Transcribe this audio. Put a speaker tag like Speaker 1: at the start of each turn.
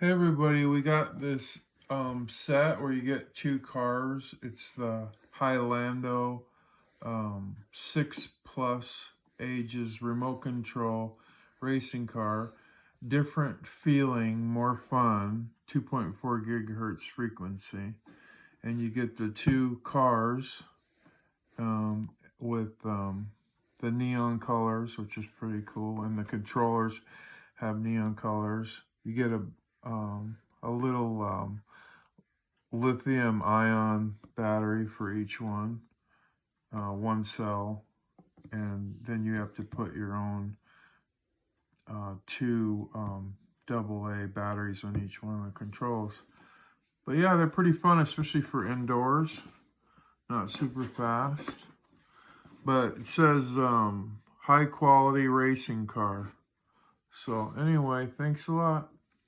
Speaker 1: Hey everybody, we got this set where you get two cars. It's the Hylandu 6+ ages remote control racing car. Different feeling, more fun, 2.4 gigahertz frequency. And you get the two cars with the neon colors, which is pretty cool. And the controllers have neon colors. You get a little lithium ion battery for each one, one cell, and then you have to put your own two AA batteries on each one of the controls. But yeah, they're pretty fun, especially for indoors. Not super fast, but it says high quality racing car. So anyway, thanks a lot.